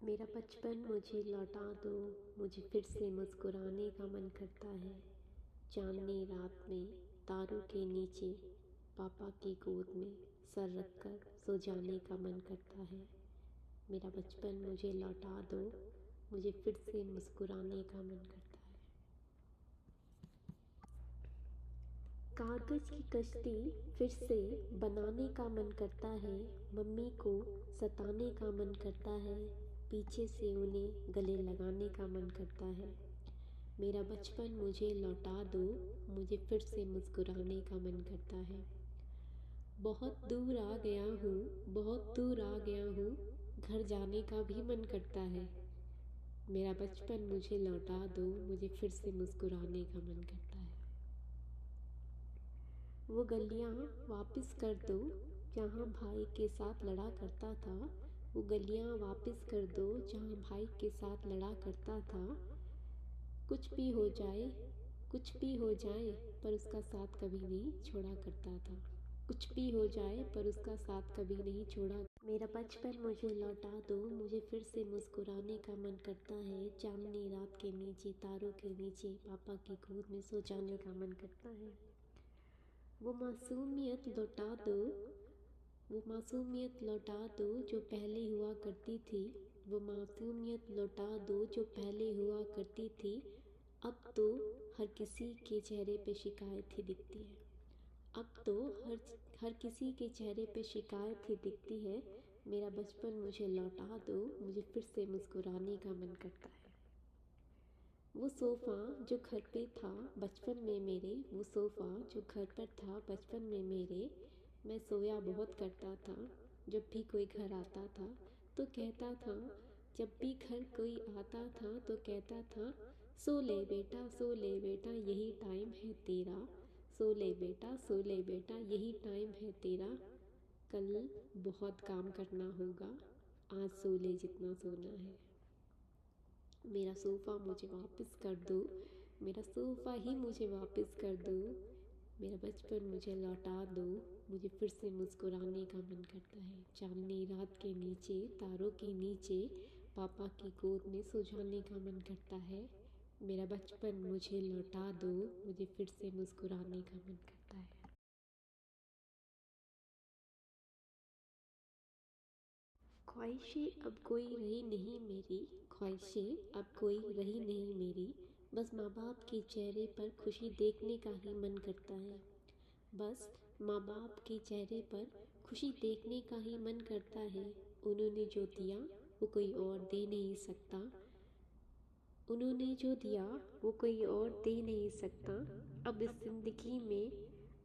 मेरा बचपन मुझे लौटा दो, मुझे फिर से मुस्कुराने का मन करता है। चांदनी रात में तारों के नीचे पापा की गोद में सर रखकर सो जाने का मन करता है। मेरा बचपन मुझे लौटा दो, मुझे फिर से मुस्कुराने का मन करता है। कागज की कश्ती फिर से बनाने का मन करता है। मम्मी को सताने का मन करता है, पीछे से उन्हें गले लगाने का मन करता है। मेरा बचपन मुझे लौटा दो, मुझे फिर से मुस्कुराने का मन करता है। बहुत दूर आ गया हूँ, बहुत दूर आ गया हूँ, घर जाने का भी मन करता है। मेरा बचपन मुझे लौटा दो, मुझे फिर से मुस्कुराने का मन करता है। वो गलियाँ वापस कर दो जहाँ भाई के साथ लड़ा करता था। वो गलियाँ वापस कर दो जहाँ भाई के साथ लड़ा करता था। कुछ भी हो जाए, कुछ भी हो जाए, पर उसका साथ कभी नहीं छोड़ा करता था। कुछ भी हो जाए पर उसका साथ कभी नहीं छोड़ा। मेरा बचपन मुझे लौटा दो, मुझे फिर से मुस्कुराने का मन करता है। चांदनी रात के नीचे तारों के नीचे पापा की गोद में सो जाने का मन करता है। वो मासूमियत लौटा दो, वो मासूमियत लौटा दो जो पहले हुआ करती थी। वो मासूमियत लौटा दो जो पहले हुआ करती थी। अब तो हर किसी के चेहरे पे शिकायत ही दिखती है। अब तो हर किसी के चेहरे पे शिकायत ही दिखती है। मेरा बचपन मुझे लौटा दो, मुझे फिर से मुस्कुराने का मन करता है। वो सोफ़ा जो घर पे था बचपन में मेरे, वो सोफ़ा जो घर पर था बचपन में मेरे, मैं सोया बहुत करता था। जब भी कोई घर आता था तो कहता था, जब भी घर कोई आता था तो कहता था, सो ले बेटा, सो ले बेटा, यही टाइम है तेरा। सो ले बेटा, सो ले बेटा, यही टाइम है तेरा। कल बहुत काम करना होगा, आज सो ले जितना सोना है। मेरा सोफ़ा मुझे वापस कर दो, मेरा सोफ़ा ही मुझे वापस कर दो। मेरा बचपन मुझे लौटा दो, मुझे फिर से मुस्कुराने का मन करता है। चांदनी रात के नीचे तारों के नीचे पापा की गोद में सो जाने का मन करता है। मेरा बचपन मुझे लौटा दो, मुझे फिर से मुस्कुराने का मन करता है। ख्वाहिशें अब कोई रही नहीं मेरी, ख्वाहिशें अब कोई रही नहीं मेरी। बस माँ बाप के चेहरे पर खुशी देखने का ही मन करता है। बस माँ बाप के चेहरे पर खुशी देखने का ही मन करता है। उन्होंने जो दिया वो कोई और दे नहीं सकता। उन्होंने जो दिया वो कोई और दे नहीं सकता। अब इस ज़िंदगी में,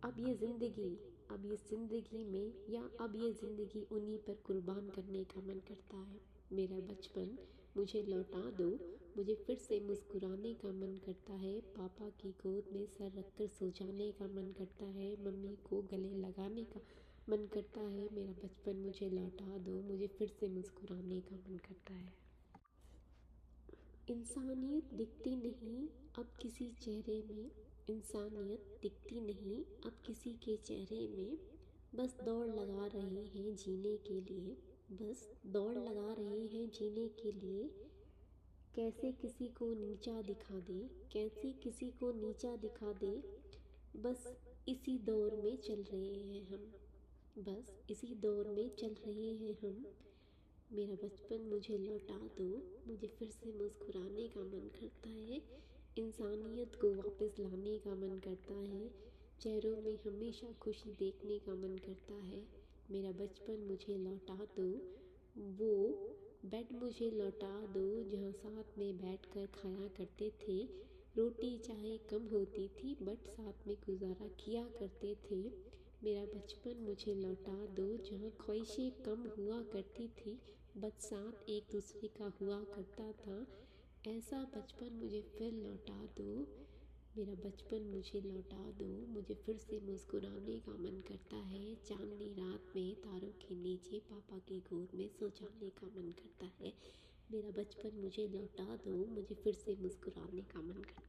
अब ये ज़िंदगी में या अब ये ज़िंदगी उन्हीं पर कुर्बान करने का मन करता है। मेरा बचपन मुझे लौटा दो, मुझे फिर से मुस्कुराने का मन करता है। पापा की गोद में सर रखकर सो जाने का मन करता है। मम्मी को गले लगाने का मन करता है। मेरा बचपन मुझे लौटा दो, मुझे फिर से मुस्कुराने का मन करता है। इंसानियत दिखती नहीं अब किसी चेहरे में, इंसानियत दिखती नहीं अब किसी के चेहरे में। बस दौड़ लगा रहे हैं जीने के लिए, बस दौड़ लगा रहे हैं जीने के लिए। कैसे किसी को नीचा दिखा दे, कैसे किसी को नीचा दिखा दे, बस इसी दौर में चल रहे हैं हम, बस इसी दौर में चल रहे हैं हम। मेरा बचपन मुझे लौटा दो, मुझे फिर से मुस्कुराने का मन करता है। इंसानियत को वापस लाने का मन करता है। चेहरों में हमेशा खुशी देखने का मन करता है। मेरा बचपन मुझे लौटा दो, वो बेड मुझे लौटा दो जहाँ साथ में बैठकर खाया करते थे। रोटी चाहे कम होती थी बट साथ में गुजारा किया करते थे। मेरा बचपन मुझे लौटा दो जहाँ ख्वाहिशें कम हुआ करती थी बट साथ एक दूसरे का हुआ करता था। ऐसा बचपन मुझे फिर लौटा दो, मेरा बचपन मुझे लौटा दो, मुझे फिर से मुस्कुराने का मन करता है। चांदनी रात में तारों के नीचे पापा की गोद में सो जाने का मन करता है। मेरा बचपन मुझे लौटा दो, मुझे फिर से मुस्कुराने का मन करता है।